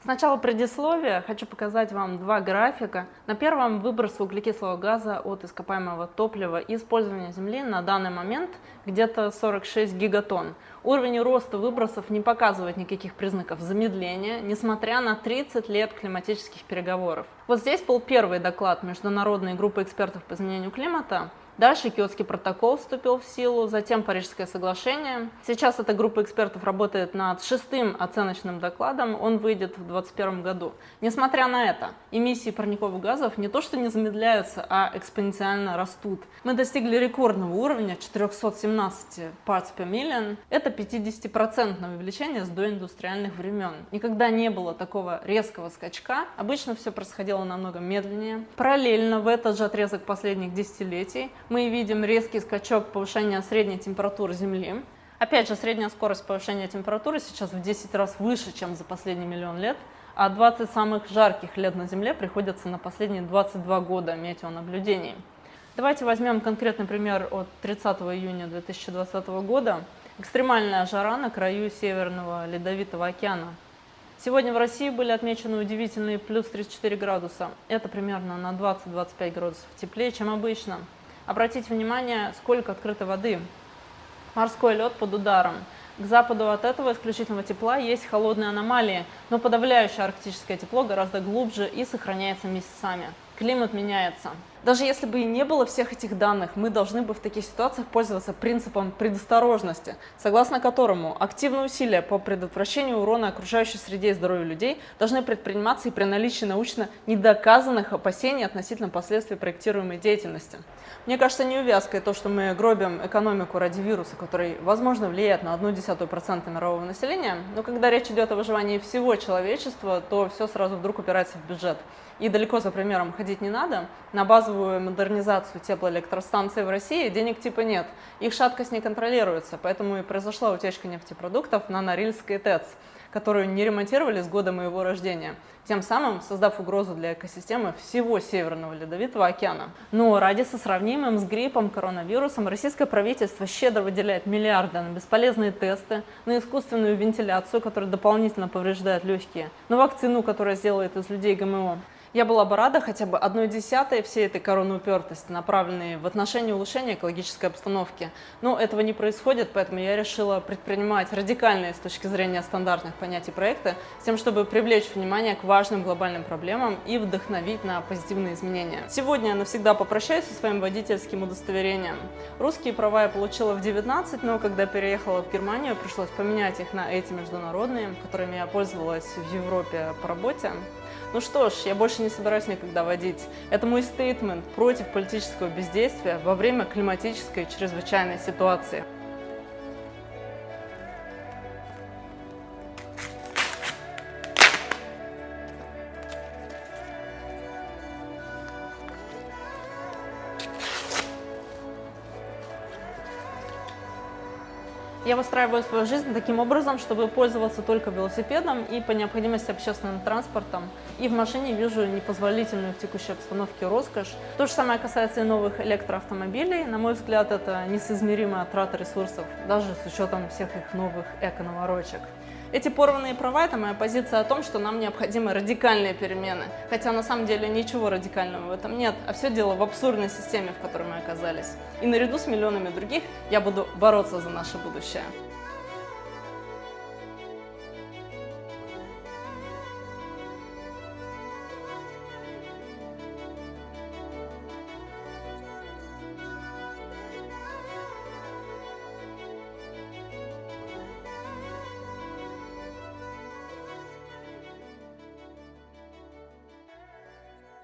Сначала предисловие. Хочу показать вам два графика. На первом выброс углекислого газа от ископаемого топлива и использования Земли на данный момент где-то 46 гигатонн. Уровень роста выбросов не показывает никаких признаков замедления, несмотря на 30 лет климатических переговоров. Вот здесь был первый доклад Международной группы экспертов по изменению климата. Дальше Киотский протокол вступил в силу, затем Парижское соглашение. Сейчас эта группа экспертов работает над шестым оценочным докладом, он выйдет в 2021 году. Несмотря на это, эмиссии парниковых газов не то что не замедляются, а экспоненциально растут. Мы достигли рекордного уровня 417 parts per million. Это 50% увеличение с доиндустриальных времен. Никогда не было такого резкого скачка, обычно все происходило намного медленнее. Параллельно в этот же отрезок последних десятилетий мы видим резкий скачок повышения средней температуры Земли. Опять же, средняя скорость повышения температуры сейчас в 10 раз выше, чем за последний миллион лет, а 20 самых жарких лет на Земле приходятся на последние 22 года метеонаблюдений. Давайте возьмем конкретный пример от 30 июня 2020 года. Экстремальная жара на краю Северного Ледовитого океана. Сегодня в России были отмечены удивительные плюс 34 градуса. Это примерно на 20-25 градусов теплее, чем обычно. Обратите внимание, сколько открытой воды. Морской лед под ударом. К западу от этого исключительного тепла есть холодные аномалии, но подавляющее арктическое тепло гораздо глубже и сохраняется месяцами. Климат меняется. Даже если бы и не было всех этих данных, мы должны бы в таких ситуациях пользоваться принципом предосторожности, согласно которому активные усилия по предотвращению урона окружающей среде и здоровью людей должны предприниматься и при наличии научно недоказанных опасений относительно последствий проектируемой деятельности. Мне кажется, неувязкой то, что мы гробим экономику ради вируса, который, возможно, влияет на 0,1% мирового населения, но когда речь идет о выживании всего человечества, то все сразу вдруг упирается в бюджет. И далеко за примером ходить не надо. На базовую модернизацию теплоэлектростанций в России денег типа нет. Их шаткость не контролируется, поэтому и произошла утечка нефтепродуктов на Норильской ТЭЦ, которую не ремонтировали с года моего рождения, тем самым создав угрозу для экосистемы всего Северного Ледовитого океана. Но ради сравнимым с гриппом, коронавирусом, российское правительство щедро выделяет миллиарды на бесполезные тесты, на искусственную вентиляцию, которая дополнительно повреждает легкие, на вакцину, которая сделает из людей ГМО. Я была бы рада хотя бы 1/10 всей этой коронаупертости, направленной в отношении улучшения экологической обстановки. Но этого не происходит, поэтому я решила предпринимать радикальные с точки зрения стандартных понятий проекты, с тем, чтобы привлечь внимание к важным глобальным проблемам и вдохновить на позитивные изменения. Сегодня я навсегда попрощаюсь со своим водительским удостоверением. Русские права я получила в 19, но когда переехала в Германию, пришлось поменять их на эти международные, которыми я пользовалась в Европе по работе. Ну что ж, я больше не собираюсь никогда водить. Это мой стейтмент против политического бездействия во время климатической чрезвычайной ситуации. Я выстраиваю свою жизнь таким образом, чтобы пользоваться только велосипедом и по необходимости общественным транспортом. И в машине вижу непозволительную в текущей обстановке роскошь. То же самое касается и новых электроавтомобилей. На мой взгляд, это несоизмеримая трата ресурсов, даже с учетом всех их новых эко-наворочек. Эти порванные права – это моя позиция о том, что нам необходимы радикальные перемены. Хотя на самом деле ничего радикального в этом нет, а все дело в абсурдной системе, в которой мы оказались. И наряду с миллионами других я буду бороться за наше будущее.